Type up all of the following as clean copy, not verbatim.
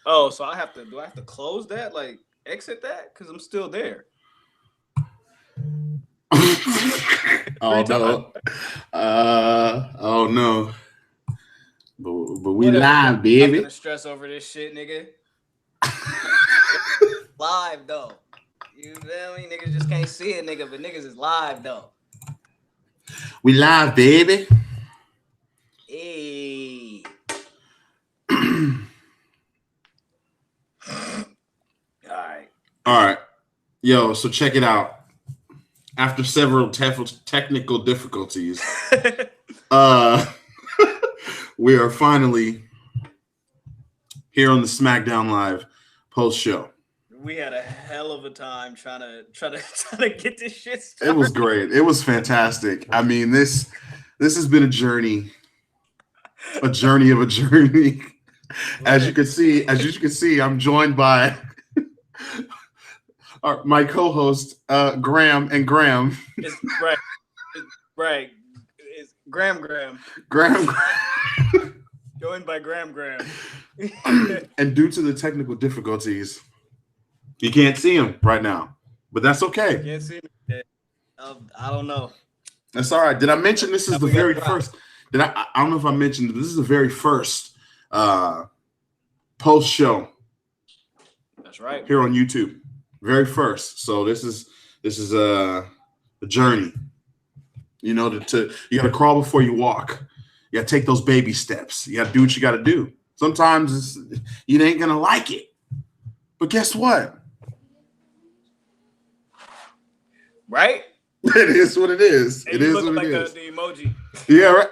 Oh, so do I have to close that? Like exit that? Because I'm still there. Oh no. Oh no. But we Whatever, bro. live, I'm not baby. gonna stress over this shit, nigga. Live though. You feel me? Niggas just can't see it, nigga, but niggas is live though. We live, baby. Hey. Alright. All right. Yo, so check it out. After several technical difficulties, we are finally here on the Smackdown Live post show. We had a hell of a time trying to get this shit started. It was great. It was fantastic. I mean, this has been a journey of a journey. As you can see, I'm joined by my co-host Graham and Graham. It's right. It's Graham. Joined by Graham. And due to the technical difficulties, you can't see him right now, but that's okay. Can't see me. I don't know. That's all right. Did I mention this is the very first? I don't know if I mentioned this is the very first post show. That's right. Here on YouTube, very first. So this is a journey. You know, you got to crawl before you walk. You got to take those baby steps. You got to do what you got to do. Sometimes you ain't gonna like it, but guess what? Right? It is what it is. And it is what like it is. The emoji. Yeah, right.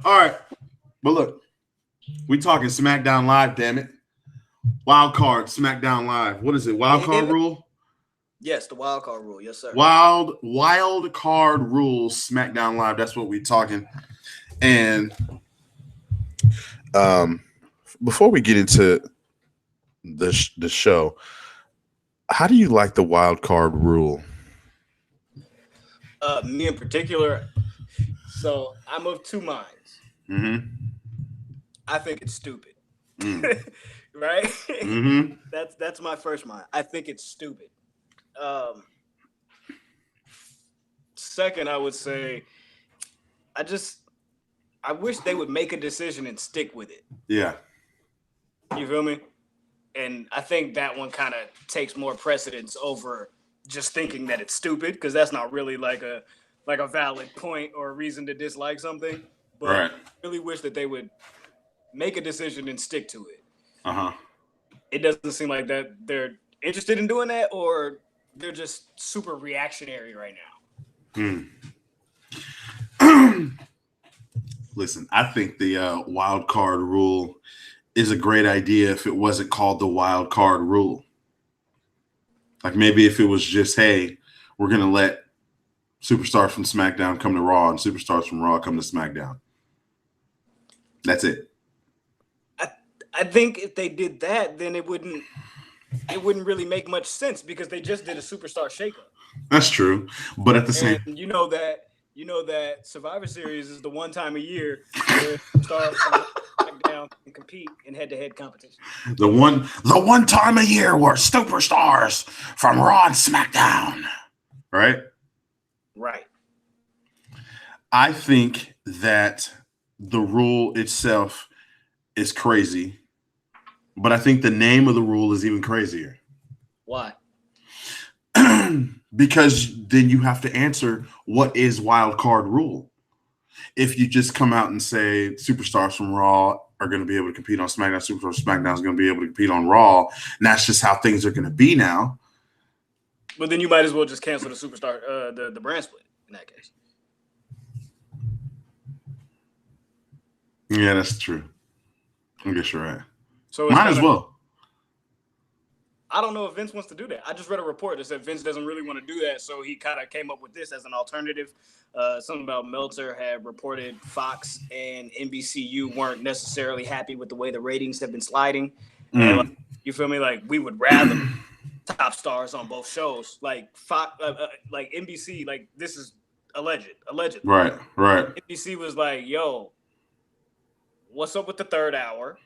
All right. But look, we talking SmackDown Live, damn it. Wildcard, SmackDown Live. What is it? Wildcard rule? Yes, the wildcard rule. Yes, sir. Wild card rules, SmackDown Live. That's what we talking. And before we get into the show, how do you like the wild card rule? Me in particular. So I'm of two minds. Mm-hmm. I think it's stupid. Mm. Right? Mm-hmm. That's my first mind. I think it's stupid. Second, I would say I wish they would make a decision and stick with it. Yeah. You feel me? And I think that one kind of takes more precedence over just thinking that it's stupid, because that's not really like a valid point or a reason to dislike something. But right. I really wish that they would make a decision and stick to it. Uh-huh. It doesn't seem like that they're interested in doing that, or they're just super reactionary right now. Listen, I think the wild card rule is a great idea if it wasn't called the wild card rule. Like maybe if it was just, hey, we're going to let superstars from SmackDown come to Raw and superstars from Raw come to SmackDown. That's it. I think if they did that, then it wouldn't really make much sense, because they just did a superstar shakeup. That's true. But at the same time, you know that Survivor Series is the one time a year where stars from SmackDown can compete in head-to-head competition. The one time a year where superstars from Raw and SmackDown. Right? Right. I think that the rule itself is crazy, but I think the name of the rule is even crazier. Why? Because then you have to answer, what is wild card rule? If you just come out and say superstars from Raw are going to be able to compete on SmackDown, superstars from SmackDown is going to be able to compete on Raw, and that's just how things are going to be now. But then you might as well just cancel the superstar, the brand split in that case. Yeah, that's true. I guess you're right. So might as well. I don't know if Vince wants to do that. I just read a report that said Vince doesn't really want to do that, so he kind of came up with this as an alternative. Something about Meltzer had reported Fox and NBCU weren't necessarily happy with the way the ratings have been sliding. And, you feel me? Like, we would rather top stars on both shows. Like NBC, like this is allegedly. Right. NBC was like, yo, what's up with the third hour?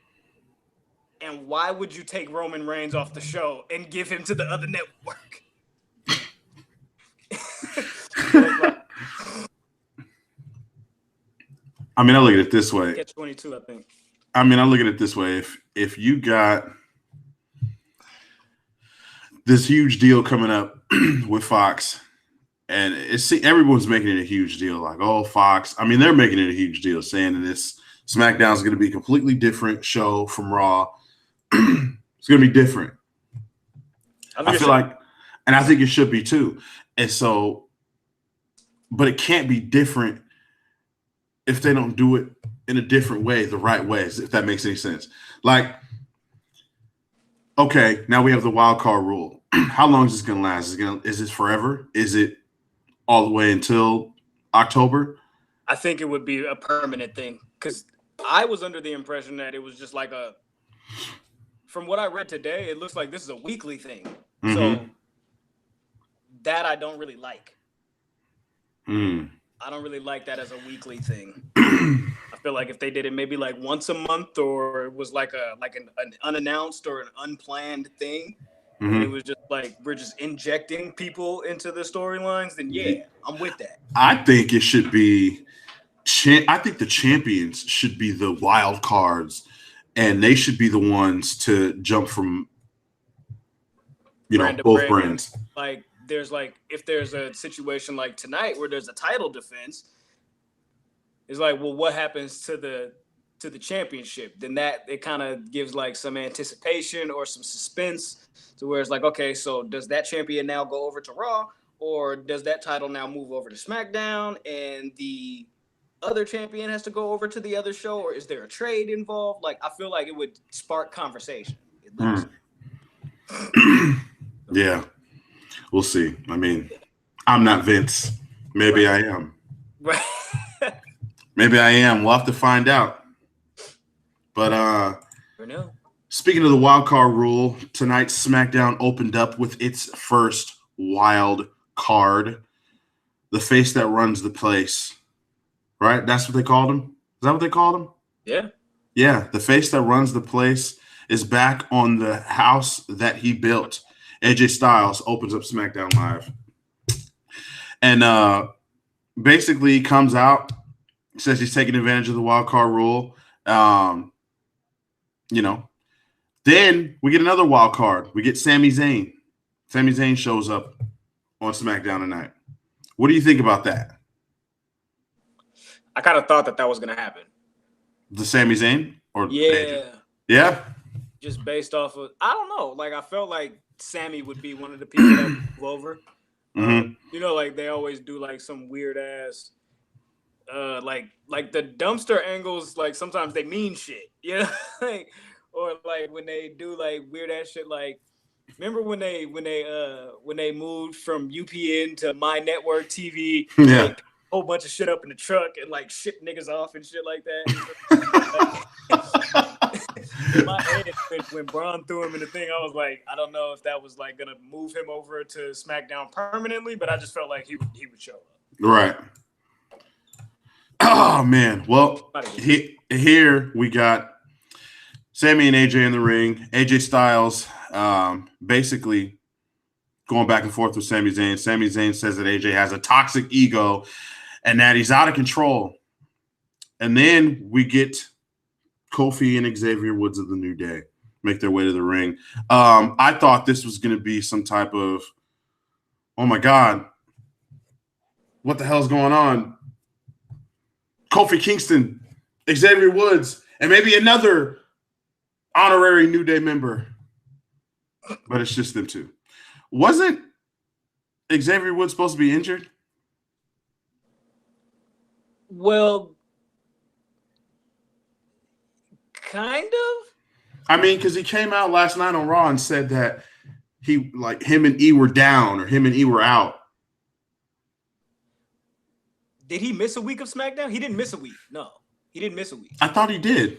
And why would you take Roman Reigns off the show and give him to the other network? I mean, I look at it this way. Catch 22, I think. I mean, I look at it this way. If you got this huge deal coming up with Fox, and everyone's making it a huge deal, like, oh, Fox. I mean, they're making it a huge deal, saying that this SmackDown is going to be a completely different show from Raw. It's going to be different. I feel like, and I think it should be too. And so, but it can't be different if they don't do it in a different way, the right ways, if that makes any sense. Like, okay, now we have the wild card rule. How long is this going to last? Is this forever? Is it all the way until October? I think it would be a permanent thing, because I was under the impression that it was just like from what I read today, it looks like this is a weekly thing. Mm-hmm. So that I don't really like. I don't really like that as a weekly thing. I feel like if they did it maybe like once a month, or it was like an unannounced or an unplanned thing, and it was just like we're just injecting people into the storylines, then yeah, I'm with that. I think it should be. I think the champions should be the wild cards, and they should be the ones to jump from, both brands. Like, if there's a situation like tonight where there's a title defense, it's like, well, what happens to the championship? Then that it kind of gives like some anticipation or some suspense to where it's like, okay, so does that champion now go over to Raw, or does that title now move over to SmackDown and the other champion has to go over to the other show, or is there a trade involved? Like, I feel like it would spark conversation. Yeah. We'll see. I mean, I'm not Vince. Maybe I am. Right. Maybe I am. We'll have to find out. But speaking of the wild card rule, tonight's SmackDown opened up with its first wild card. The face that runs the place. Right? That's what they called him? Is that what they called him? Yeah. Yeah. The face that runs the place is back on the house that he built. AJ Styles opens up SmackDown Live. And basically comes out, says he's taking advantage of the wild card rule. Then we get another wild card. We get Sami Zayn. Sami Zayn shows up on SmackDown tonight. What do you think about that? I kind of thought that was going to happen. The Sami Zayn? Or yeah. AJ? Yeah? Just based off of, I don't know. Like, I felt like Sammy would be one of the people that move over. Like they always do like some weird ass, like the dumpster angles. Like sometimes they mean shit, or like when they do like weird ass shit. Like remember when they moved from UPN to My Network TV? Yeah. Like, a whole bunch of shit up in the truck and like ship niggas off and shit like that. In my head, when Braun threw him in the thing, I was like, I don't know if that was like gonna move him over to SmackDown permanently, but I just felt like he would show up. Right. Oh man. Well, here we got Sammy and AJ in the ring. AJ Styles basically going back and forth with Sami Zayn. Sami Zayn says that AJ has a toxic ego and that he's out of control. And then we get Kofi and Xavier Woods of the New Day make their way to the ring. I thought this was going to be some type of, oh my God, what the hell's going on? Kofi Kingston, Xavier Woods, and maybe another honorary New Day member. But it's just them two. Wasn't Xavier Woods supposed to be injured? Well, kind of. I mean, because he came out last night on Raw and said that him and E were down or him and E were out. Did he miss a week of SmackDown? He didn't miss a week. No, he didn't miss a week. I thought he did.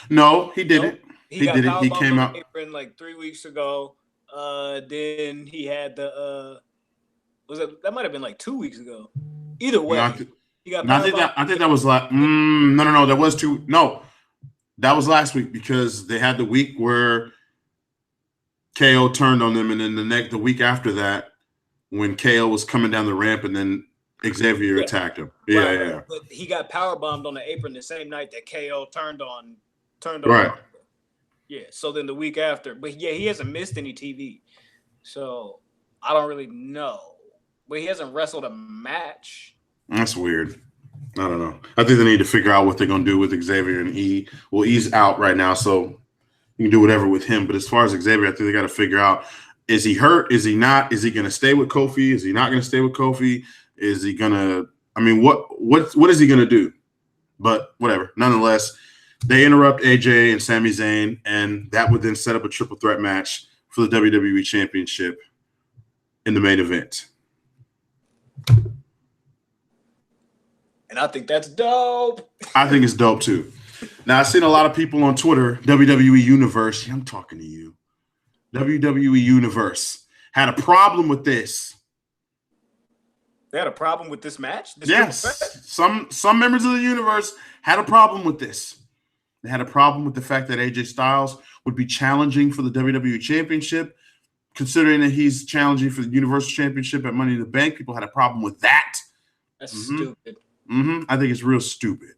No, he didn't. Nope. He didn't. He came out like 3 weeks ago. Then he had the was it that might have been like 2 weeks ago. Either No, way, he got I power think bomb. that was like no. That was two. No, that was last week because they had the week where KO turned on them, and then the week after that, when KO was coming down the ramp, and then Xavier attacked him. Yeah, right. yeah. But he got power bombed on the apron the same night that KO turned on. Right. Yeah. So then the week after, but yeah, he hasn't missed any TV. So I don't really know, but he hasn't wrestled a match. That's weird. I don't know. I think they need to figure out what they're going to do with Xavier and E. Well, E's out right now, so you can do whatever with him. But as far as Xavier, I think they got to figure out, is he hurt? Is he not? Is he going to stay with Kofi? Is he not going to stay with Kofi? Is he going to – I mean, what is he going to do? But whatever. Nonetheless, they interrupt AJ and Sami Zayn, and that would then set up a triple threat match for the WWE Championship in the main event. And I think that's dope. I think it's dope too. Now, I've seen a lot of people on Twitter, WWE Universe. I'm talking to you. WWE Universe had a problem with this. They had a problem with this match? Yes. Some members of the universe had a problem with this. They had a problem with the fact that AJ Styles would be challenging for the WWE Championship, considering that he's challenging for the Universal Championship at Money in the Bank. People had a problem with that. That's stupid. I think it's real stupid.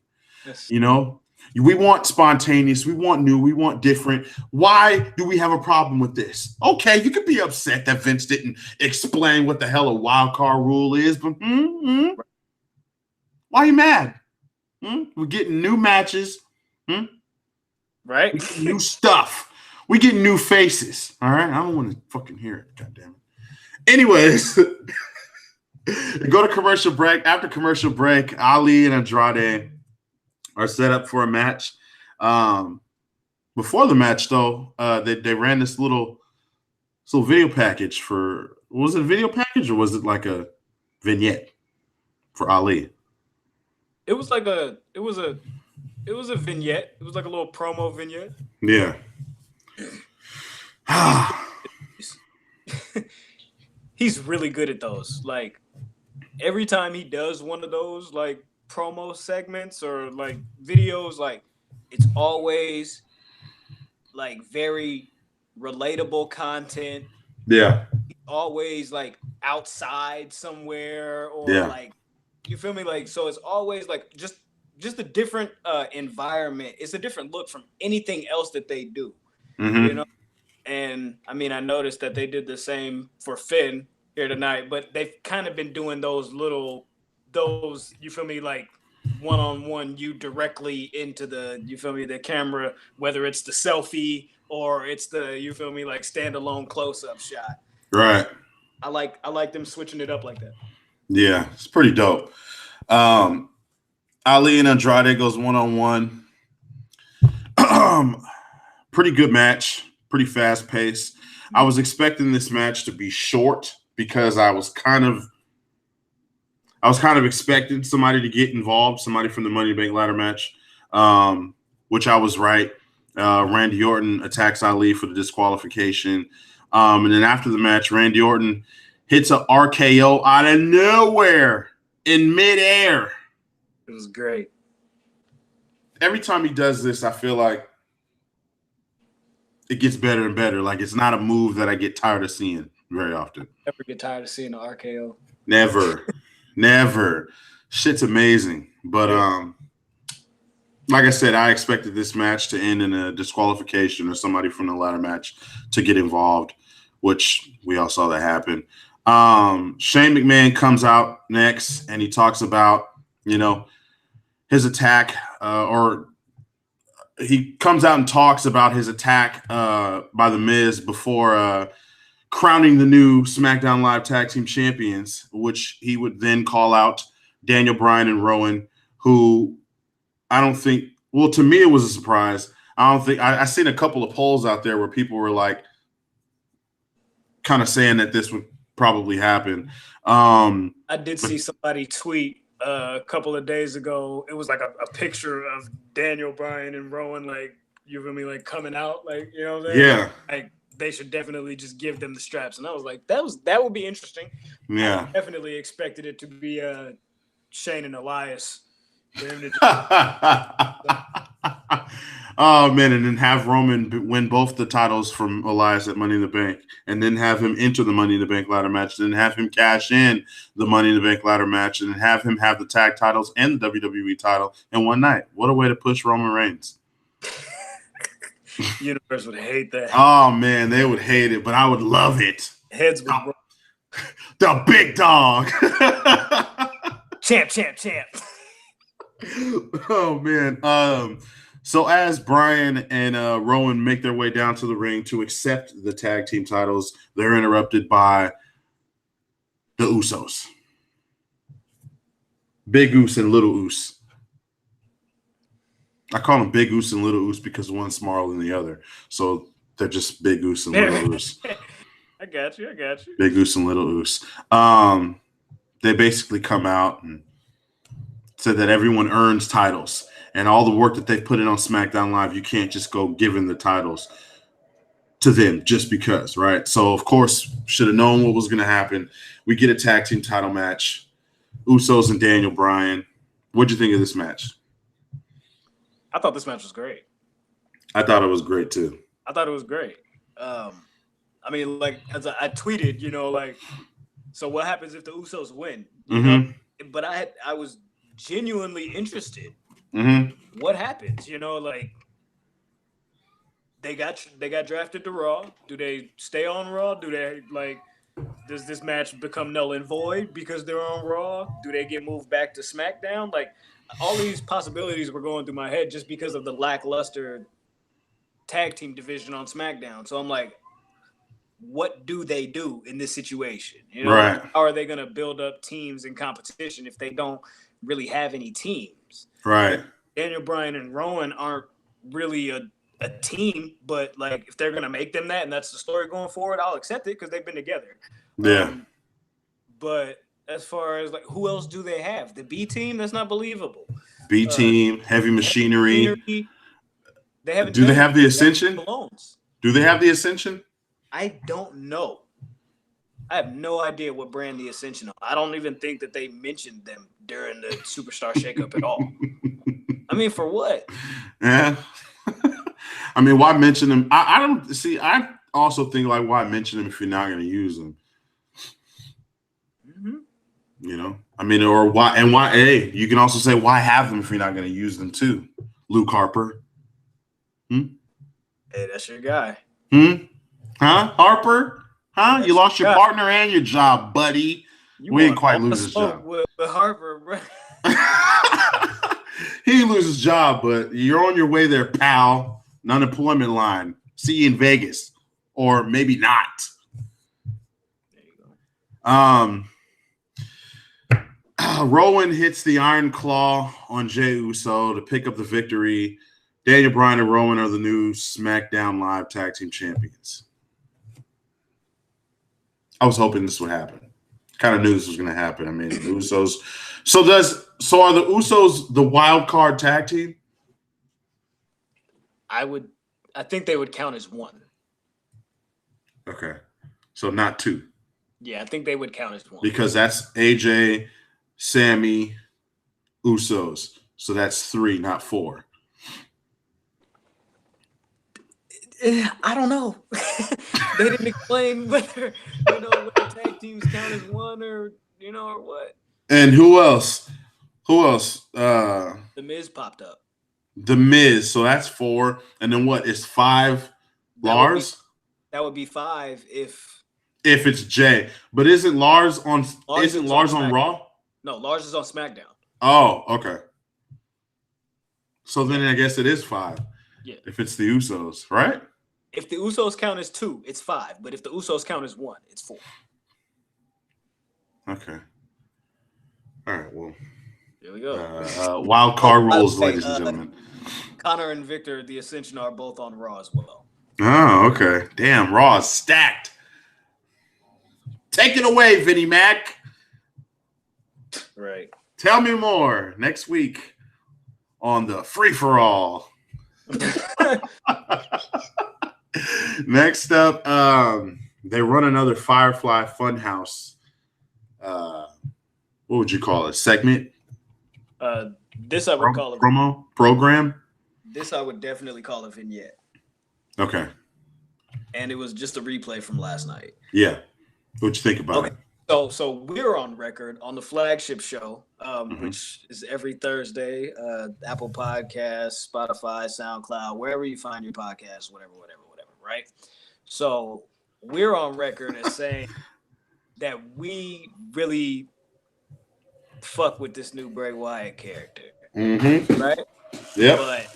You know, we want spontaneous, we want new, we want different. Why do we have a problem with this? Okay, you could be upset that Vince didn't explain what the hell a wild card rule is, but why are you mad? We're getting new matches, right? We're getting new stuff. We getting new faces. All right, I don't want to fucking hear it. God damn it. Anyways. Go to commercial break. After commercial break, Ali and Andrade are set up for a match. Before the match, though, they ran this little video package for. Was it a video package or was it like a vignette for Ali? It was like a vignette. It was like a little promo vignette. Yeah. He's really good at those. Like every time he does one of those like promo segments or like videos, like it's always like very relatable content. Yeah. Always like outside somewhere or like, you feel me? Like, so it's always like just a different environment. It's a different look from anything else that they do, you know? And I mean, I noticed that they did the same for Finn here tonight, but they've kind of been doing those, you feel me, like one-on-one, you directly into the camera, whether it's the selfie or it's the, you feel me, like standalone close-up shot. Right. I like them switching it up like that. Yeah, it's pretty dope. Ali and Andrade goes one-on-one. Pretty good match. Pretty fast pace. I was expecting this match to be short because I was kind of expecting somebody to get involved, somebody from the Money in the Bank ladder match, which I was right. Randy Orton attacks Ali for the disqualification. And then after the match, Randy Orton hits an RKO out of nowhere in midair. It was great. Every time he does this, I feel like it gets better and better. Like it's not a move that I get tired of seeing very often. Never get tired of seeing the RKO. Never. Shit's amazing. But like I said, I expected this match to end in a disqualification or somebody from the ladder match to get involved, which we all saw that happen. Shane McMahon comes out next and he talks about, his attack or he comes out and talks about his attack by The Miz before crowning the new SmackDown Live Tag Team Champions, which he would then call out Daniel Bryan and Rowan, who I don't think – well, to me it was a surprise. I don't think – I seen a couple of polls out there where people were like kind of saying that this would probably happen. I did see somebody tweet a couple of days ago. It was like a picture of Daniel Bryan and Rowan, like, you feel me, like coming out, like, you know what I'm saying? Yeah. Like they should definitely just give them the straps. And I was like, that would be interesting. Yeah. I definitely expected it to be Shane and Elias. Oh man, and then have Roman win both the titles from Elias at Money in the Bank, and then have him enter the Money in the Bank ladder match, and then have him cash in the Money in the Bank ladder match, and then have him have the tag titles and the WWE title in one night. What a way to push Roman Reigns. Universe would hate that. Oh man, they would hate it, but I would love it. Heads would roll. The big dog. Champ. Oh man. So as Brian and Rowan make their way down to the ring to accept the tag team titles, they're interrupted by the Usos. Big Oos and Little Oos. I call them Big Oos and Little Oos because one's smaller than the other. So they're just Big Oos and Little Oos. I got you. Big Oos and Little Oos. They basically come out and said that everyone earns titles. And all the work that they've put in on SmackDown Live, you can't just go giving the titles to them just because, right? So, of course, should have known what was going to happen. We get a tag team title match. Usos and Daniel Bryan. What'd you think of this match? I thought this match was great. I thought it was great, too. I thought it was great. I mean, like, as I tweeted, so what happens if the Usos win? You know? But I was genuinely interested. Mm-hmm. What happens? They got drafted to Raw. Do they stay on Raw? Do they does this match become null and void because they're on Raw? Do they get moved back to SmackDown? Like, all these possibilities were going through my head just because of the lackluster tag team division on SmackDown. So I'm like, what do they do in this situation? Right. How are they going to build up teams in competition if they don't really have any teams? Right. Daniel Bryan and Rowan aren't really a team, but like if they're gonna make them that and that's the story going forward, I'll accept it because they've been together. Yeah. But as far as like who else do they have? The B team? That's not believable. B team, heavy machinery. They haven't. Do they have the Ascension? Do they have the Ascension? I don't know. I have no idea what brand the Ascension are. I don't even think that they mentioned them during the Superstar Shakeup at all. I mean, for what? Yeah. I mean, why mention them? I don't see. I also think like, why mention them if you're not going to use them? Mm-hmm. I mean, or why? And why? Hey, you can also say why have them if you're not going to use them too. Luke Harper. Hey, that's your guy. Huh? Harper? Huh? That's you lost your partner and your job, buddy. We didn't quite lose his job. With Harper, bro. He didn't lose his job, but you're on your way there, pal. An unemployment line. See you in Vegas. Or maybe not. There you go. Rowan hits the Iron Claw on Jey Uso to pick up the victory. Daniel Bryan and Rowan are the new SmackDown Live Tag Team Champions. I was hoping this would happen. Kind of knew this was going to happen. I mean, the Usos. So are the Usos the wild card tag team? I think they would count as one. Okay. So not two. Yeah, I think they would count as one. Because that's AJ, Sammy, Usos. So that's three, not four. I don't know. They didn't explain whether whether tag teams count as one or or what. And who else? The Miz popped up. The Miz. So that's four. And then what is five? Lars? That would be five if it's Jay. But isn't Lars on Raw? No, Lars is on SmackDown. Oh, okay. So then I guess it is five. Yeah. If it's the Usos, right? If the Usos count as two, it's five. But if the Usos count as one, it's four. Okay. All right. Well, here we go. Wild card rules, ladies and gentlemen. Connor and Victor, the Ascension, are both on Raw as well. Oh, okay. Damn, Raw is stacked. Take it away, Vinnie Mac. Right. Tell me more next week on the Free for All. Next up, they run another Firefly Funhouse. What would you call it? Segment? This I would call promo program. This I would definitely call a vignette. Okay. And it was just a replay from last night. Yeah. What'd you think about it? So we're on record on the flagship show, which is every Thursday. Apple Podcasts, Spotify, SoundCloud, wherever you find your podcasts, whatever, right? So we're on record as saying that we really fuck with this new Bray Wyatt character, right? Yeah. But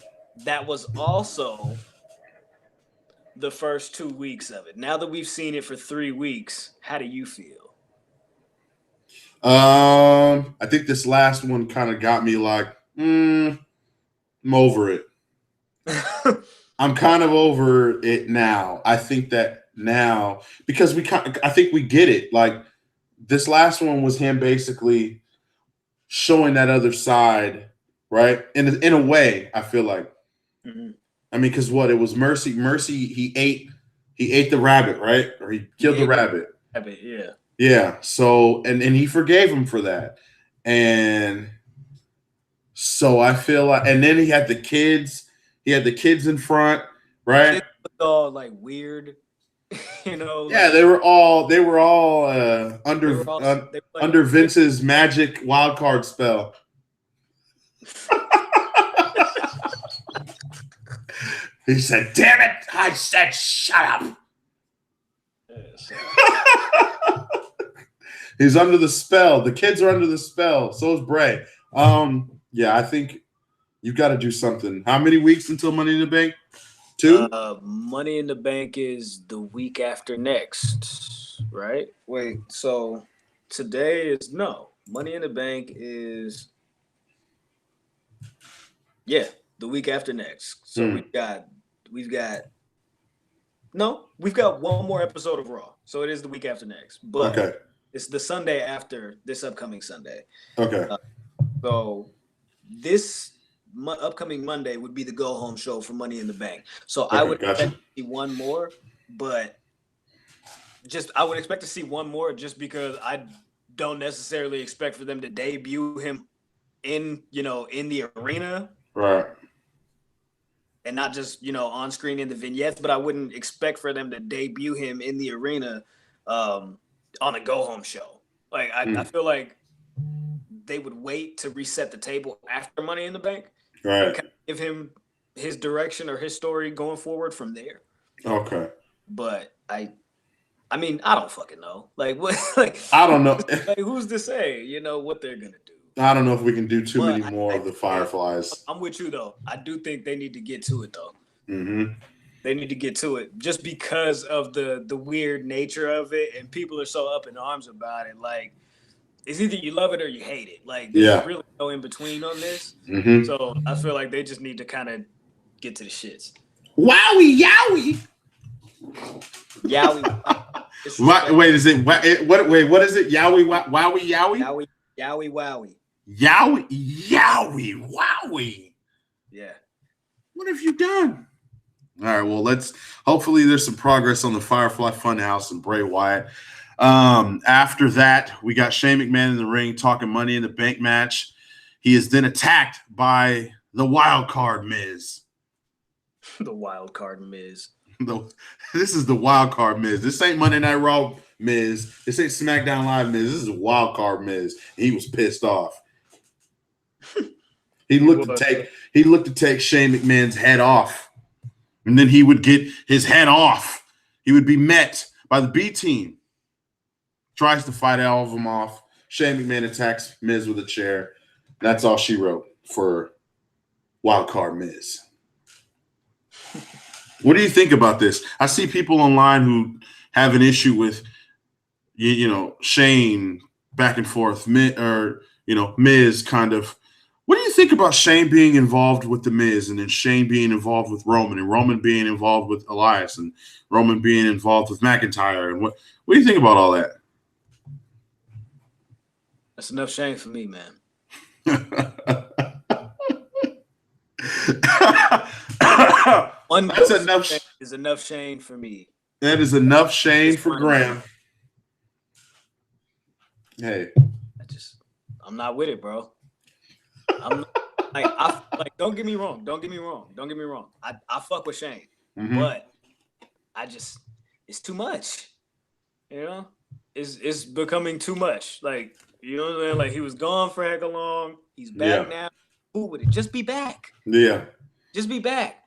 that was also the first 2 weeks of it. Now that we've seen it for 3 weeks, how do you feel? I think this last one kind of got me like, I'm over it. I'm kind of over it now. I think that now, because I think we get it. Like, this last one was him basically showing that other side, right? In a way, I feel like. I mean, because what it was, Mercy, he ate the rabbit, right? Or he killed the rabbit. Yeah. Yeah. So and he forgave him for that. And so I feel like, and then he had the kids in front, right? It was all like weird, you know. Yeah, they were all under Vince's magic wild card spell. He said, "Damn it! I said shut up." He's under the spell. The kids are under the spell. So is Bray. Yeah, I think you've got to do something. How many weeks until Money in the Bank? 2? Money in the Bank is the week after next, right? Wait, so today is Money in the Bank is the week after next. So we've got one more episode of Raw. So it is the week after next. But it's the Sunday after this upcoming Sunday. Okay. So this upcoming Monday would be the go home show for Money in the Bank. So I would expect to see one more, but I would expect to see one more just because I don't necessarily expect for them to debut him in the arena. Right. And not just, on screen in the vignettes, but I wouldn't expect for them to debut him in the arena on a go home show. Like I feel like they would wait to reset the table after Money in the Bank. Right. And kind of give him his direction or his story going forward from there. Okay. But I mean, I don't fucking know. Like what? Like I don't know. Like who's to say? What they're gonna do? I don't know if we can do too many more of the Fireflies. I'm with you though. I do think they need to get to it though. Mm-hmm. They need to get to it just because of the weird nature of it, and people are so up in arms about it. Like, it's either you love it or you hate it. Like, there's really no in between on this. Mm-hmm. So I feel like they just need to kind of get to the shits. Wowie yowie. Yowie. Wait, is it what? Wait, what is it? Yowie wowie yowie. Yowie wowie. Yowie wowie. Yeah. What have you done? All right, well, hopefully there's some progress on the Firefly Funhouse and Bray Wyatt. After that, we got Shane McMahon in the ring talking Money in the Bank match. He is then attacked by the Wildcard Miz. The Wildcard Miz. This is the Wildcard Miz. This ain't Monday Night Raw Miz. This ain't SmackDown Live Miz. This is a Wildcard Miz. He was pissed off. He looked to take Shane McMahon's head off. And then he would get his head off. He would be met by the B team. Tries to fight all of them off. Shane McMahon attacks Miz with a chair. That's all she wrote for Wildcard Miz. What do you think about this? I see people online who have an issue with, Shane back and forth, Miz kind of. What do you think about Shane being involved with The Miz and then Shane being involved with Roman and Roman being involved with Elias and Roman being involved with McIntyre? And what do you think about all that? That's enough Shane for me, man. One That's dose enough. Is enough Shane for me. That is enough Shane for Graham. Hey, I'm not with it, bro. I'm like, don't get me wrong. I fuck with Shane, but it's too much. You know, it's becoming too much. Like, you know what I'm saying? Like, he was gone for heck long. He's back now. Cool with it. Just be back. Yeah. Just be back.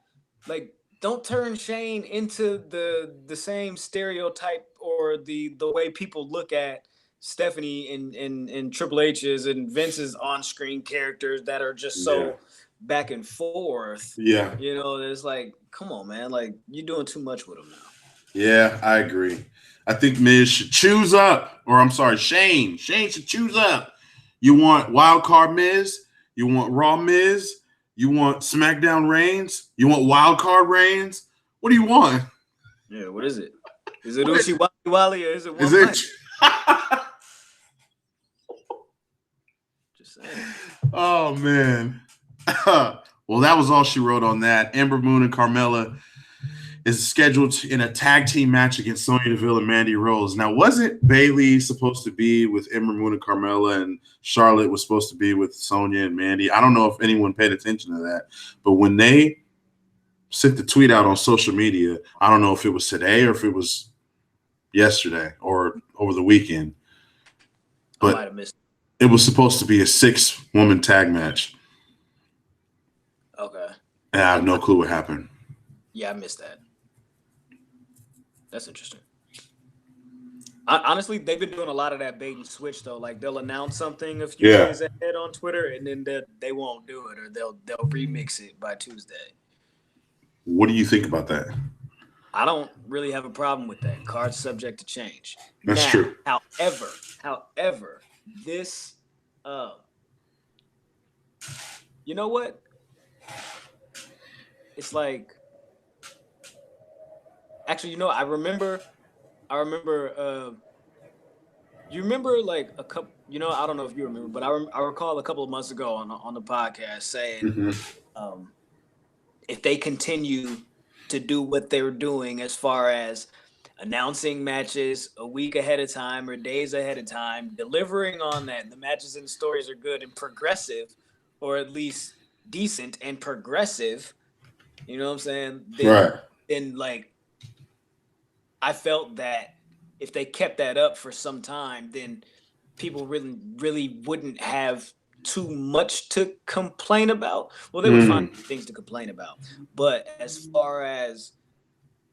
Like, don't turn Shane into the same stereotype or the way people look at Stephanie and Triple H's and Vince's on-screen characters that are just so back and forth. Yeah. You know, it's like, come on, man. Like, you're doing too much with them now. Yeah, I agree. I think Miz should choose up. Or I'm sorry, Shane. Shane should choose up. You want Wildcard Miz? You want Raw Miz? You want SmackDown Reigns? You want Wildcard Reigns? What do you want? Yeah, what is it? Is it Uchi Wally or is it one Is it? Just saying. Oh, man. Well, that was all she wrote on that. Ember Moon and Carmella is scheduled in a tag team match against Sonya Deville and Mandy Rose. Now, wasn't Bayley supposed to be with Ember Moon and Carmella, and Charlotte was supposed to be with Sonya and Mandy? I don't know if anyone paid attention to that, but when they sent the tweet out on social media, I don't know if it was today or if it was yesterday or over the weekend, but I might have missed it was supposed to be a 6-woman tag match. Okay. And I have no clue what happened. Yeah, I missed that. That's interesting. Honestly, they've been doing a lot of that bait and switch though. Like, they'll announce something a few days ahead on Twitter, and then they won't do it, or they'll remix it by Tuesday. What do you think about that? I don't really have a problem with that. Card's subject to change. That's true. However, this, you know what? It's like, actually, you know, I remember, you remember like a couple, you know, I don't know if you remember, but I recall a couple of months ago on the podcast saying, if they continue to do what they're doing as far as announcing matches a week ahead of time or days ahead of time, delivering on that, the matches and the stories are good and progressive, or at least decent and progressive, you know what I'm saying? Then like, I felt that if they kept that up for some time, then people really wouldn't have too much to complain about. Well, they would find things to complain about. But as far as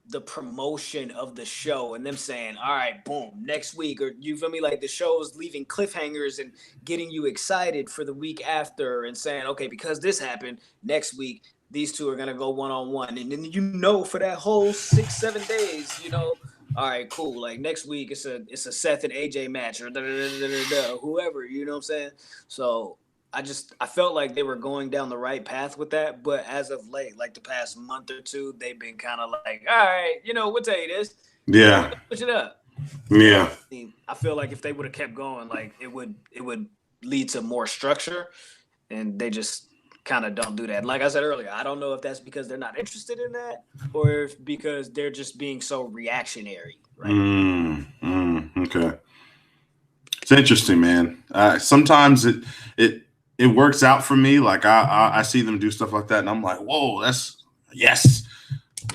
the promotion of the show and them saying, all right, boom, next week, or you feel me, like the show's leaving cliffhangers and getting you excited for the week after and saying, okay, because this happened, next week, these two are going to go one-on-one. And then, you know, for that whole 6-7 days, you know, all right, cool. Like next week, it's a Seth and AJ match or whoever, you know what I'm saying? So I felt like they were going down the right path with that. But as of late, like the past month or two, they've been kind of like, all right, you know, we'll tell you this. Yeah. Push it up. Yeah. I feel like if they would have kept going, like it would lead to more structure, and they just kind of don't do that. Like I said earlier, I don't know if that's because they're not interested in that or if because they're just being so reactionary. Right? Okay. It's interesting, man. Sometimes it works out for me. Like I see them do stuff like that and I'm like, whoa, that's yes,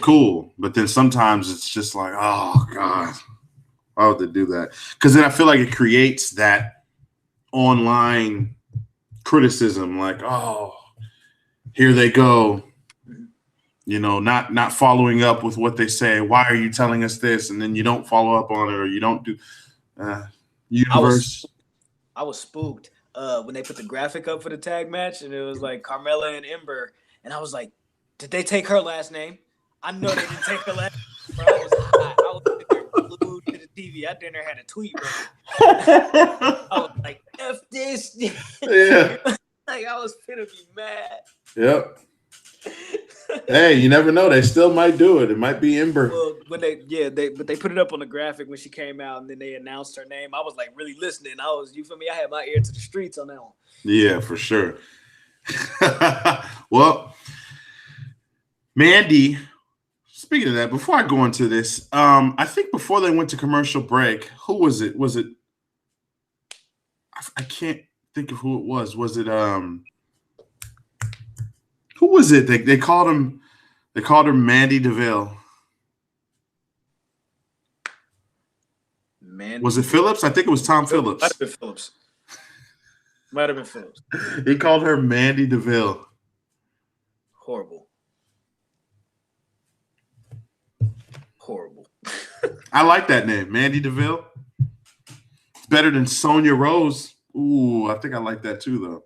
cool. But then sometimes it's just like, oh God, why would they do that? Because then I feel like it creates that online criticism, like, oh, here they go, you know, not following up with what they say. Why are you telling us this? And then you don't follow up on it, or you don't do universe. I was spooked when they put the graphic up for the tag match, and it was like Carmella and Ember, and I was like, did they take her last name? I know they didn't take her last name. Bro, I was hot. I was sitting there glued to the TV. I didn't know had a tweet ready. I was like, F this. Yeah. Like, I was finna be mad. Yep. Hey, you never know. They still might do it. It might be Ember. Well, when they put it up on the graphic when she came out, and then they announced her name. I was like really listening. You feel me? I had my ear to the streets on that one. Yeah, for sure. Well, Mandy Speaking of that, before I go into this, I think before they went to commercial break, who was it? Was it? I can't think of who it was. Was it? Who was it? They called him. They called her Mandy DeVille. Man, Was it Phillips? I think it was Tom Phillips. Might have been Phillips. Might have been Phillips. He called her Mandy DeVille. Horrible. Horrible. I like that name, Mandy DeVille. It's better than Sonya Rose. Ooh, I think I like that too, though.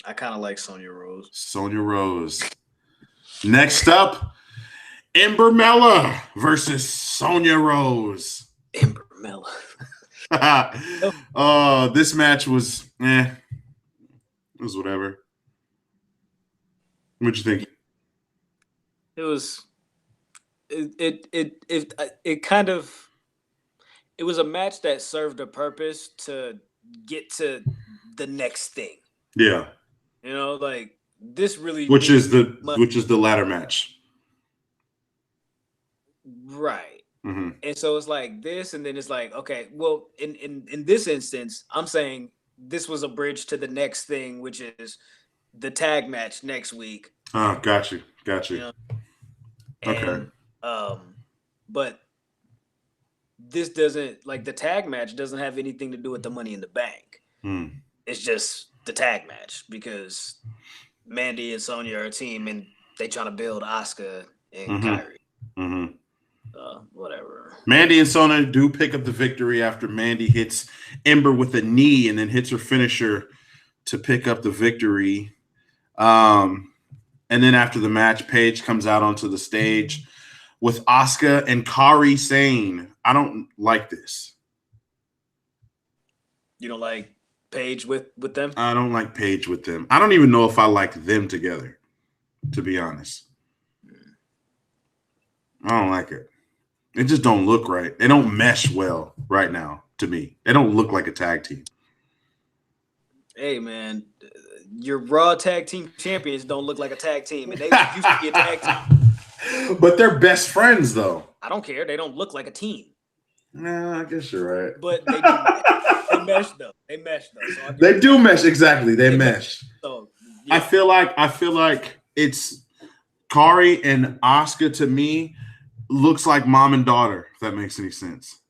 I kind of like Sonya Rose. Sonya Rose. Next up, Ember Mella versus Sonya Rose. Ember Mella. This match was it was whatever. What'd you think? It was it kind of it was a match that served a purpose to get to the next thing. Yeah. You know, like this really which is the ladder match. Right. Mm-hmm. And so it's like this, and then it's like, okay, well, in this instance, I'm saying this was a bridge to the next thing, which is the tag match next week. Oh, got you. You know? And, okay. But this doesn't, like, the tag match doesn't have anything to do with the Money in the Bank. It's just the tag match because Mandy and Sonya are a team, and they trying to build Asuka and Kyrie. Mm-hmm. Whatever. Mandy and Sonya do pick up the victory after Mandy hits Ember with a knee and then hits her finisher to pick up the victory. And then after the match, Paige comes out onto the stage with Asuka and Kairi saying, I don't like this. You don't like Paige with them? I don't like Paige with them. I don't even know if I like them together, to be honest. I don't like it. It just don't look right. They don't mesh well right now to me. They don't look like a tag team. Hey, man, your Raw tag team champions don't look like a tag team, and they used to be a tag team. But they're best friends, though. I don't care. They don't look like a team. Nah, I guess you're right. But they do. They mesh, though. They mesh, though. So they do mesh, exactly. They mesh. So yeah. I feel like it's Kairi and Asuka to me looks like mom and daughter, if that makes any sense.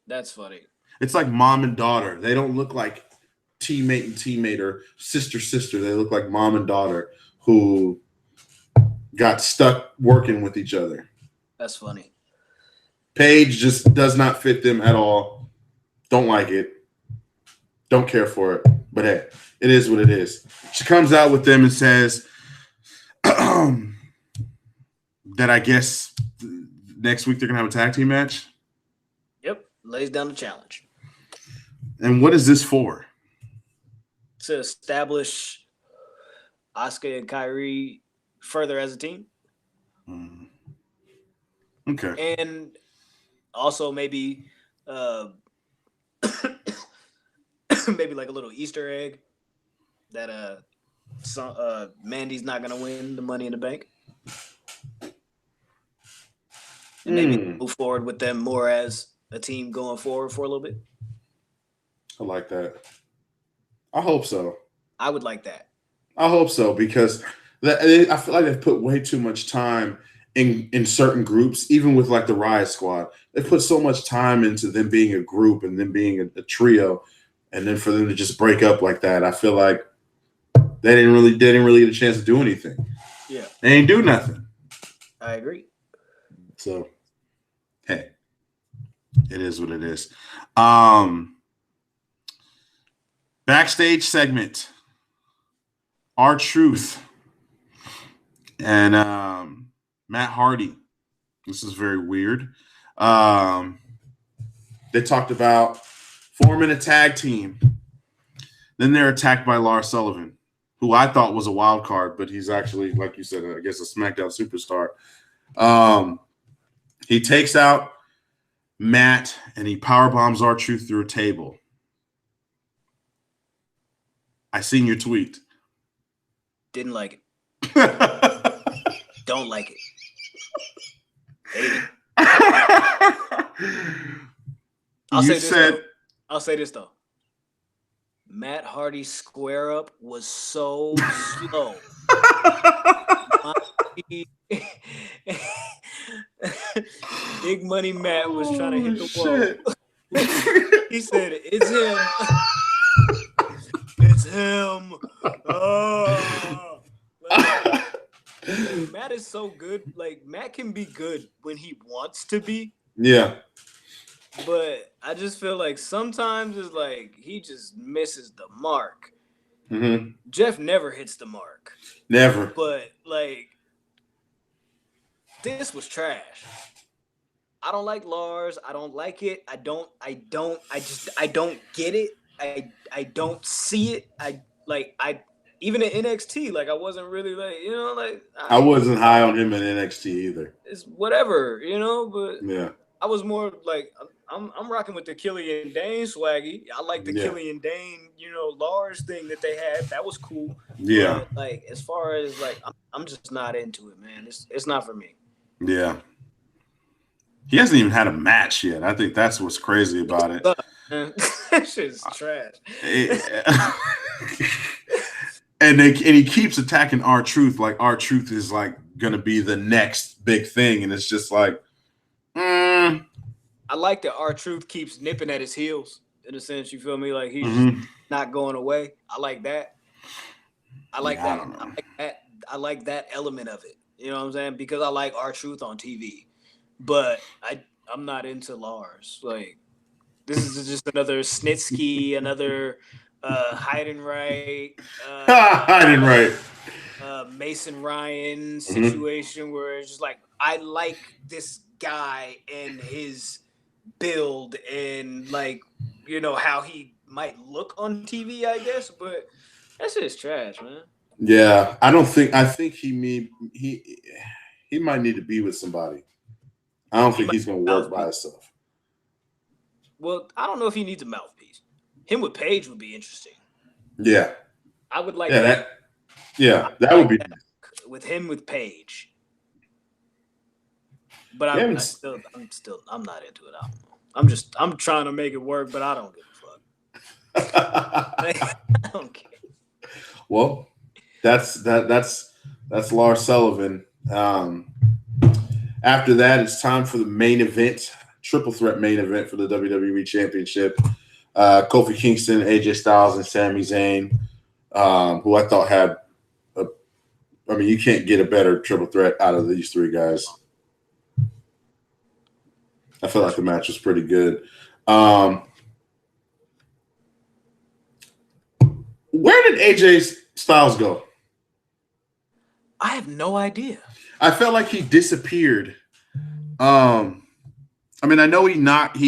That's funny. It's like mom and daughter. They don't look like teammate and teammate or sister. They look like mom and daughter who got stuck working with each other. That's funny. Paige just does not fit them at all. Don't like it. Don't care for it. But hey, it is what it is. She comes out with them and says that I guess next week they're going to have a tag team match. Yep. Lays down the challenge. And what is this for? To establish Asuka and Kyrie further as a team. Okay. And also maybe maybe like a little Easter egg that Mandy's not going to win the Money in the Bank. And maybe move forward with them more as a team going forward for a little bit. I like that. I hope so. I would like that. I hope so because I feel like they've put way too much time in certain groups, even with like the Riot Squad. They put so much time into them being a group and them being a trio, and then for them to just break up like that, I feel like they didn't really get a chance to do anything. Yeah, they ain't do nothing. I agree. So, hey, it is what it is. Backstage segment. R-Truth and Matt Hardy. This is very weird. They talked about forming a tag team. Then they're attacked by Lars Sullivan, who I thought was a wild card, but he's actually, like you said, I guess a SmackDown superstar. He takes out Matt and he powerbombs R-Truth through a table. I seen your tweet. Didn't like it. don't like it. Hate it. I'll say this though. Matt Hardy's square up was so slow. Big Money Matt was trying to hit the wall. He said, "It's him. It's him." Oh. Like, Matt is so good. Like, Matt can be good when he wants to be. Yeah. But I just feel like sometimes it's like he just misses the mark. Mm-hmm. Jeff never hits the mark. Never. But like, this was trash. I don't like Lars. I don't like it. I don't get it. I don't see it. Even in NXT, like I wasn't really like, like I wasn't high on him in NXT either. It's whatever, but yeah. I was more like I'm rocking with the Killian Dane swaggy. I like the Killian Dane, Lars thing that they had. That was cool. Yeah. But, like as far as like I'm just not into it, man. It's not for me. Yeah. He hasn't even had a match yet. I think that's what's crazy about it. That shit's trash. And he keeps attacking R-Truth like R-Truth is like gonna be the next big thing, and it's just like, I like that R-Truth keeps nipping at his heels in a sense. You feel me? Like he's just not going away. I like that. I like that. I like that element of it. You know what I'm saying? Because I like R-Truth on TV, but I'm not into Lars. Like this is just another Snitsky, another. Heidenreich, Mason Ryan situation where it's just like I like this guy and his build and like how he might look on TV, I guess, but that's just trash, man. Yeah, I think he might need to be with somebody. I don't think he's gonna work by himself. Well, I don't know if he needs a mouthpiece. Him with Paige would be interesting. Yeah. I would like that. That would be nice. With him with Paige. But I'm not into it. I'm trying to make it work, but I don't give a fuck. I don't care. Well, that's Lars Sullivan. After that, it's time for the main event, triple threat main event for the WWE Championship. Kofi Kingston, AJ Styles, and Sami Zayn, who I thought had you can't get a better triple threat out of these three guys. I feel like the match was pretty good. Where did AJ Styles go? I have no idea. I felt like he disappeared. I know he knocked.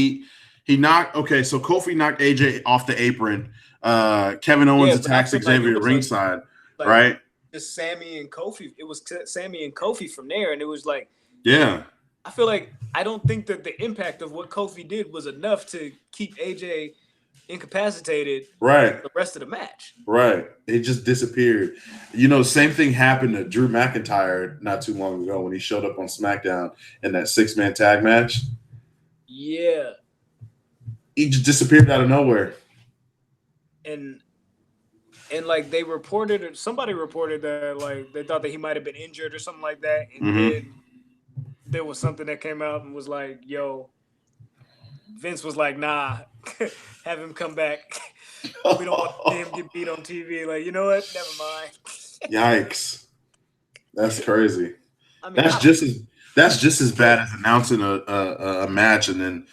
Okay, so Kofi knocked AJ off the apron. Kevin Owens attacks Xavier ringside, right? Just Sammy and Kofi. It was Sammy and Kofi from there, and it was like, yeah. I feel like I don't think that the impact of what Kofi did was enough to keep AJ incapacitated. Right. The rest of the match. Right. It just disappeared. Same thing happened to Drew McIntyre not too long ago when he showed up on SmackDown in that 6-man tag match. Yeah. He just disappeared out of nowhere. And like somebody reported that like they thought that he might have been injured or something like that. And then there was something that came out and was like, yo, Vince was like, nah, have him come back. We don't want to see him get beat on TV. Like, you know what? Never mind. Yikes. That's crazy. That's just as bad as announcing a match and then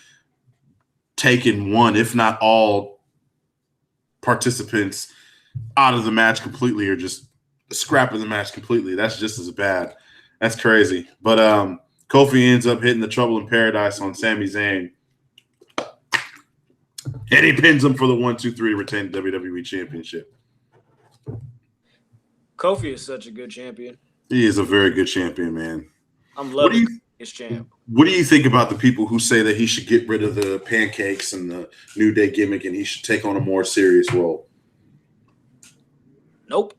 taking one, if not all, participants out of the match completely or just scrapping the match completely. That's just as bad. That's crazy. But Kofi ends up hitting the Trouble in Paradise on Sami Zayn. And he pins him for the 1-2-3 to retain the WWE Championship. Kofi is such a good champion. He is a very good champion, man. I'm loving his champ. What do you think about the people who say that he should get rid of the pancakes and the New Day gimmick and he should take on a more serious role? Nope.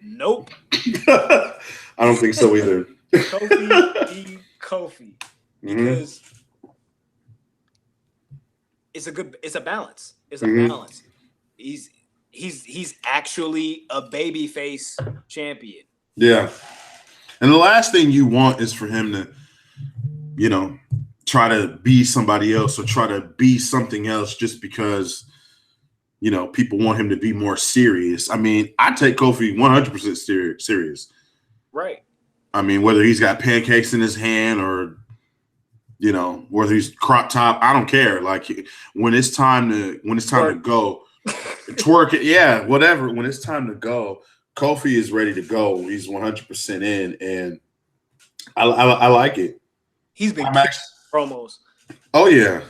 Nope. I don't think so either. Kofi be Kofi because it's a balance. It's a balance. He's actually a babyface champion. Yeah. And the last thing you want is for him to, you know, try to be somebody else or try to be something else just because, you know, people want him to be more serious. I mean, I take Kofi 100% serious. Right. I mean, whether he's got pancakes in his hand or, you know, whether he's crop top, I don't care. Like when it's time to go, twerk it, yeah, whatever. When it's time to go, Kofi is ready to go. He's 100% in, and I like it. He's been killing promos. Oh yeah,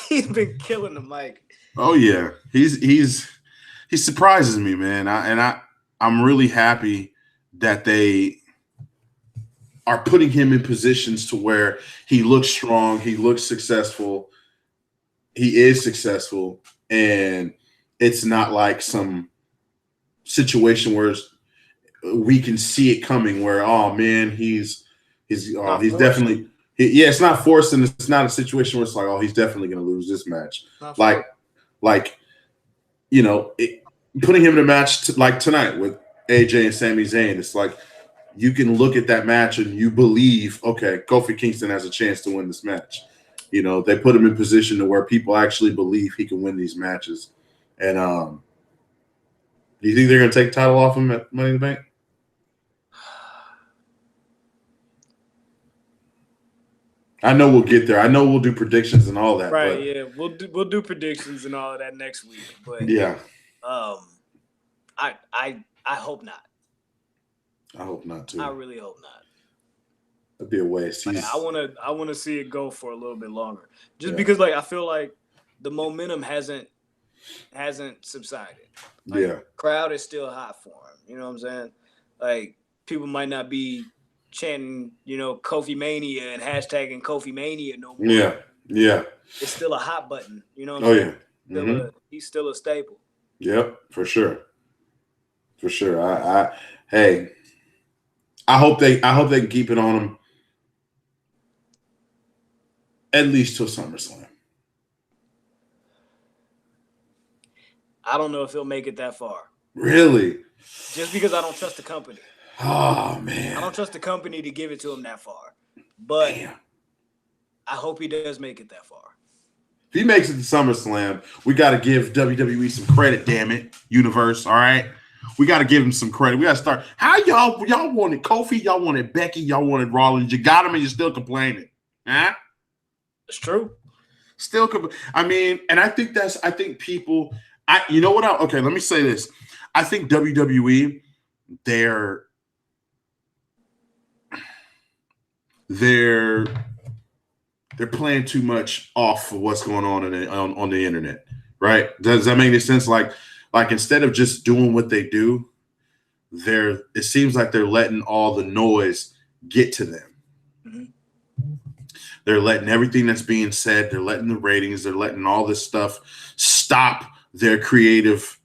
he's been killing the mic. Oh yeah, he surprises me, man. I'm really happy that they are putting him in positions to where he looks strong, he looks successful, he is successful, and it's not like some situation where we can see it coming. Where oh man, he's definitely it's not forced, and it's not a situation where it's like oh he's definitely going to lose this match. Like you know, putting him in a match like tonight with AJ and Sami Zayn, it's like you can look at that match and you believe, okay, Kofi Kingston has a chance to win this match. You know, they put him in position to where people actually believe he can win these matches. And do you think they're going to take the title off him at Money in the Bank? I know we'll get there. I know we'll do predictions and all that. Right, yeah. We'll do predictions and all of that next week. But yeah. I hope not. I hope not too. I really hope not. That'd be a waste. Like, I wanna see it go for a little bit longer. Just because like I feel like the momentum hasn't subsided. Like, crowd is still hot for him. You know what I'm saying? Like people might not be chanting, you know, Kofi Mania and hashtagging Kofi Mania no more. Yeah. It's still a hot button. You know what I'm saying? Yeah. He's still a staple. Yep, for sure. For sure. I hope they can keep it on him at least till SummerSlam. I don't know if he'll make it that far. Really? Just because I don't trust the company. Oh man. I don't trust the company to give it to him that far. But I hope he does make it that far. If he makes it to SummerSlam, we got to give WWE some credit, damn it, Universe, all right? We got to give him some credit. We got to start. How y'all wanted Kofi, y'all wanted Becky, y'all wanted Rollins. You got him and you're still complaining. Huh? It's true. Still, I mean, and I think people, you know what? Okay, let me say this. I think WWE, they're playing too much off of what's going on on the internet, right? Does that make any sense? Like instead of just doing what they do, it seems like they're letting all the noise get to them. Mm-hmm. They're letting everything that's being said, they're letting the ratings, they're letting all this stuff stop their creative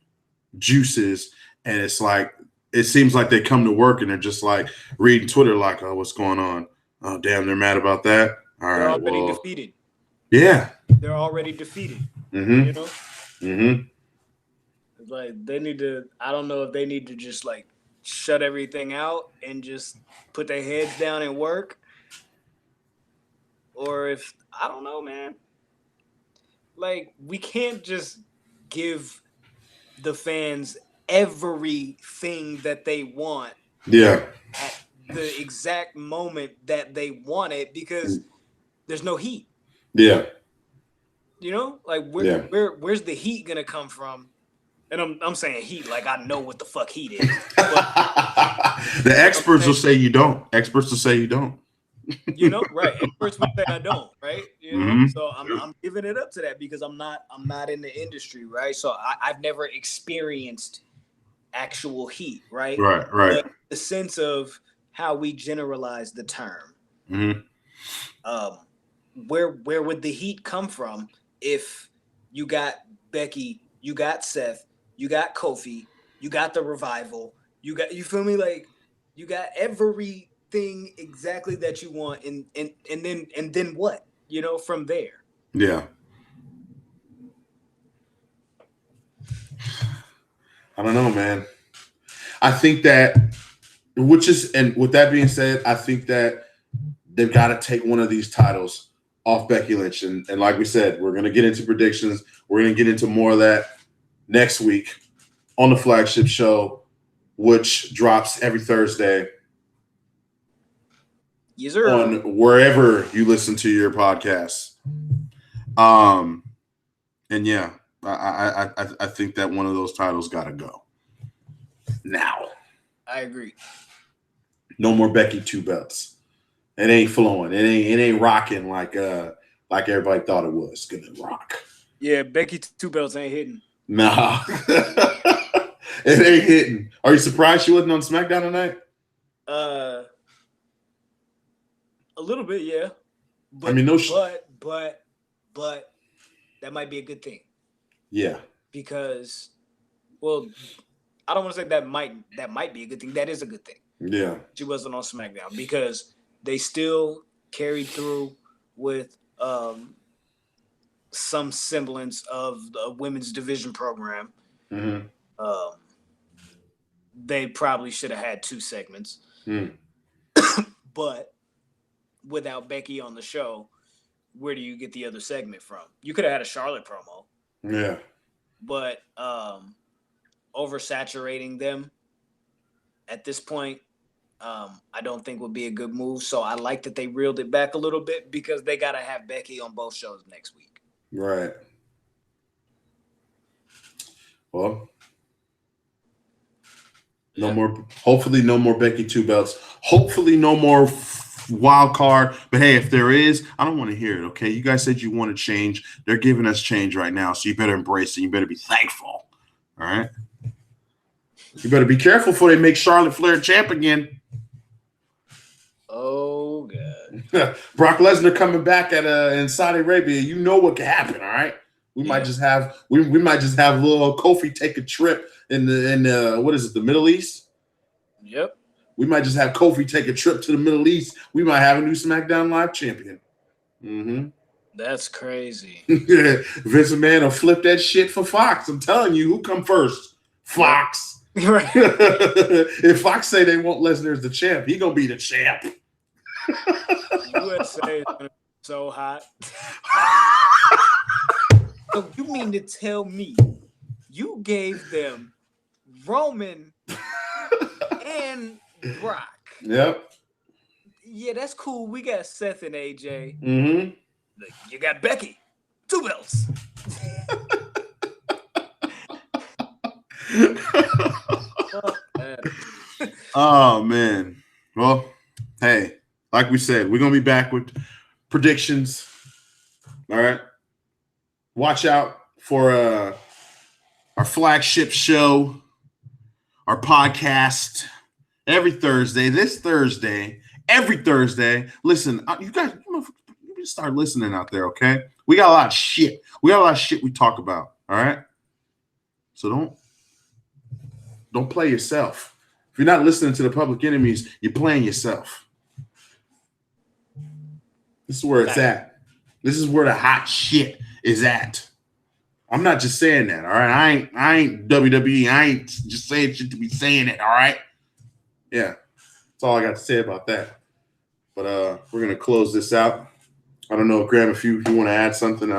juices. And it's like, it seems like they come to work and they're just like reading Twitter like, oh, what's going on? Oh, damn, they're mad about that. They're already defeated. Yeah. They're already defeated. Mm-hmm. You know? Mm-hmm. Like they need to, I don't know if they need to just like shut everything out and just put their heads down and work. Or if, I don't know, man. Like we can't just give the fans everything that they want. Yeah. At the exact moment that they want it because there's no heat. Yeah. You know, like where's the heat gonna come from? And I'm saying heat like I know what the fuck heat is. The experts will say you don't. Experts will say you don't. You know, right? Experts will say I don't, right? You know, so I'm giving it up to that because I'm not in the industry, right? So I've never experienced actual heat, right? Right. But the sense of how we generalize the term. Mm-hmm. Where would the heat come from if you got Becky, you got Seth, you got Kofi, you got the Revival, you feel me? Like You got everything exactly that you want, and then what? From there. Yeah. I don't know, man. I think that, and with that being said, I think that they've got to take one of these titles off Becky Lynch. And like we said, we're going to get into predictions. We're going to get into more of that next week on the flagship show, which drops every Thursday. Yes, sir. On wherever you listen to your podcasts. And yeah, I think that one of those titles got to go now. I agree. No more Becky 2 belts. It ain't flowing. It ain't rocking like everybody thought it was gonna rock. Yeah, Becky 2 belts ain't hitting. Nah, it ain't hitting. Are you surprised she wasn't on SmackDown tonight? A little bit, yeah. But, I mean, but that might be a good thing. Yeah. Because, well, I don't want to say that might be a good thing. That is a good thing. Yeah. She wasn't on SmackDown because they still carried through with some semblance of a women's division program. Mm-hmm. They probably should have had 2 segments. But without Becky on the show, where do you get the other segment from? You could have had a Charlotte promo. Yeah. But oversaturating them at this point, I don't think would be a good move. So I like that they reeled it back a little bit because they got to have Becky on both shows next week. Right. Well, no more. Hopefully, no more Becky 2 belts. Hopefully, no more wild card. But hey, if there is, I don't want to hear it. Okay, you guys said you want to change. They're giving us change right now, so you better embrace it. You better be thankful. All right. You better be careful before they make Charlotte Flair champ again. Oh God. Brock Lesnar coming back in Saudi Arabia. You know what could happen. All right. We might just have little Kofi take a trip in what is it, the Middle East? Yep. We might just have Kofi take a trip to the Middle East. We might have a new SmackDown Live champion. Mm-hmm. That's crazy. Vince McMahon will flip that shit for Fox. I'm telling you, who come first? Fox. Right. If Fox say they want Lesnar as the champ, he gonna be the champ. USA is gonna be so hot. So you mean to tell me you gave them Roman and Brock? Yep. Yeah, that's cool. We got Seth and AJ. Mm-hmm. You got Becky. 2 belts. Oh man. Well, hey, like we said, we're gonna be back with predictions. All right. Watch out for our flagship show, our podcast every Thursday. This Thursday, every Thursday. Listen, you guys, you start listening out there, okay? We got a lot of shit. We talk about. All right. So don't play yourself. If you're not listening to the Public Enemies, you're playing yourself. This is where it's at. This is where the hot shit is at. I'm not just saying that, all right? I ain't WWE. I ain't just saying shit to be saying it, all right? Yeah. That's all I got to say about that. But we're gonna close this out. I don't know, Graham, if you want to add something.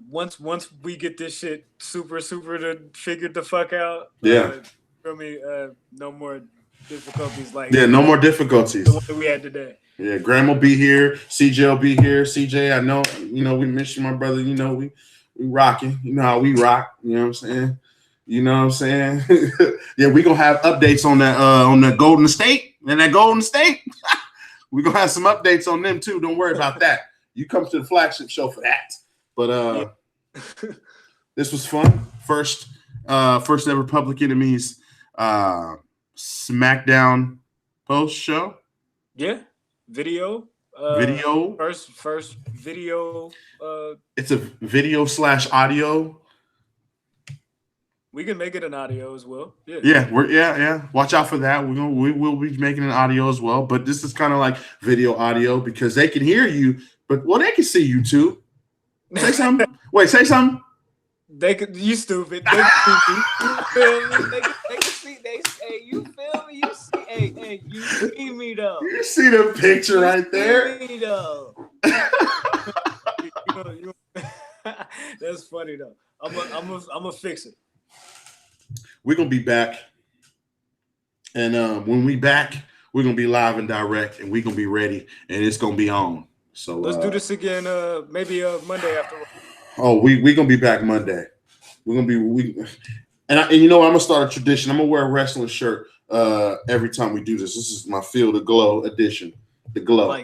Once we get this shit super figured the fuck out. Yeah. For me, no more difficulties like no more difficulties. The one that we had today. Yeah, Graham will be here. CJ will be here. CJ, I know, we miss you, my brother. We rocking. You know how we rock. You know what I'm saying? Yeah, we gonna have updates on that Golden State and that Golden State. We gonna have some updates on them too. Don't worry about that. You come to the flagship show for that. But this was fun. First ever Public Enemies SmackDown post show. Yeah. Video. First video. It's a video / audio. We can make it an audio as well. Yeah. Yeah. Watch out for that. We will be making an audio as well, but this is kind of like video audio because they can hear you, but they can see you too. Say something. Wait, say something. They could. You stupid. They can see me. You feel me? They can see. Hey, you feel me? You see? Hey, you see me though. You see the picture right there. See me though. That's funny though. I'm gonna fix it. We're gonna be back, and when we back, we're gonna be live and direct, and we're gonna be ready, and it's gonna be on. So let's do this again. Maybe Monday after. Oh, we gonna be back Monday. We're gonna be and you know I'm gonna start a tradition. I'm gonna wear a wrestling shirt every time we do this. This is my Feel the Glow edition. The glow.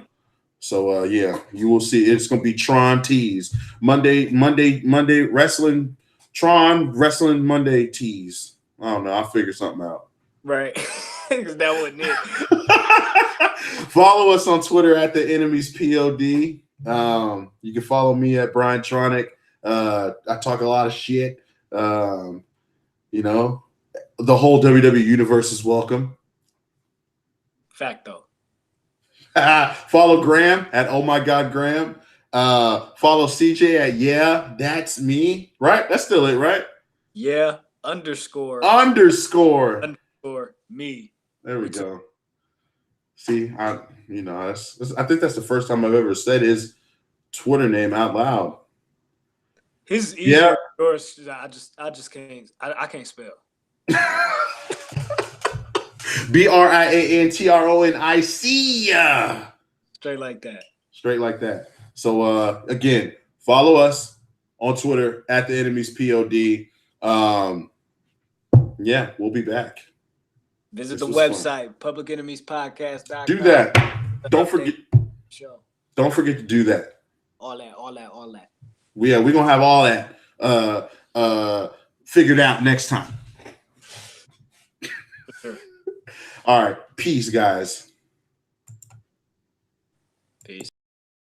So yeah, you will see. It's gonna be Tron tees Monday wrestling. Tron wrestling Monday tees. I don't know. I'll figure something out. Right. Because that wasn't it. Follow us on Twitter at the Enemies POD. You can follow me at Brian Tronic. I talk a lot of shit. You know, the whole WWE universe is welcome. Facto. Follow Graham at Oh My God Graham. Follow CJ at Yeah, That's Me. Right? That's still it, right? Yeah. Underscore me. There we go. See, I think that's the first time I've ever said his Twitter name out loud. His easier. Yours, I just can't. I can't spell. BRIANTRONIC. Straight like that. Straight like that. So again, follow us on Twitter at the Enemies POD. Yeah, we'll be back. Visit the website, publicenemiespodcast.com. Do that. Don't forget. Don't forget to do that. All that. Yeah, we're gonna have all that figured out next time. Sure. All right. Peace, guys.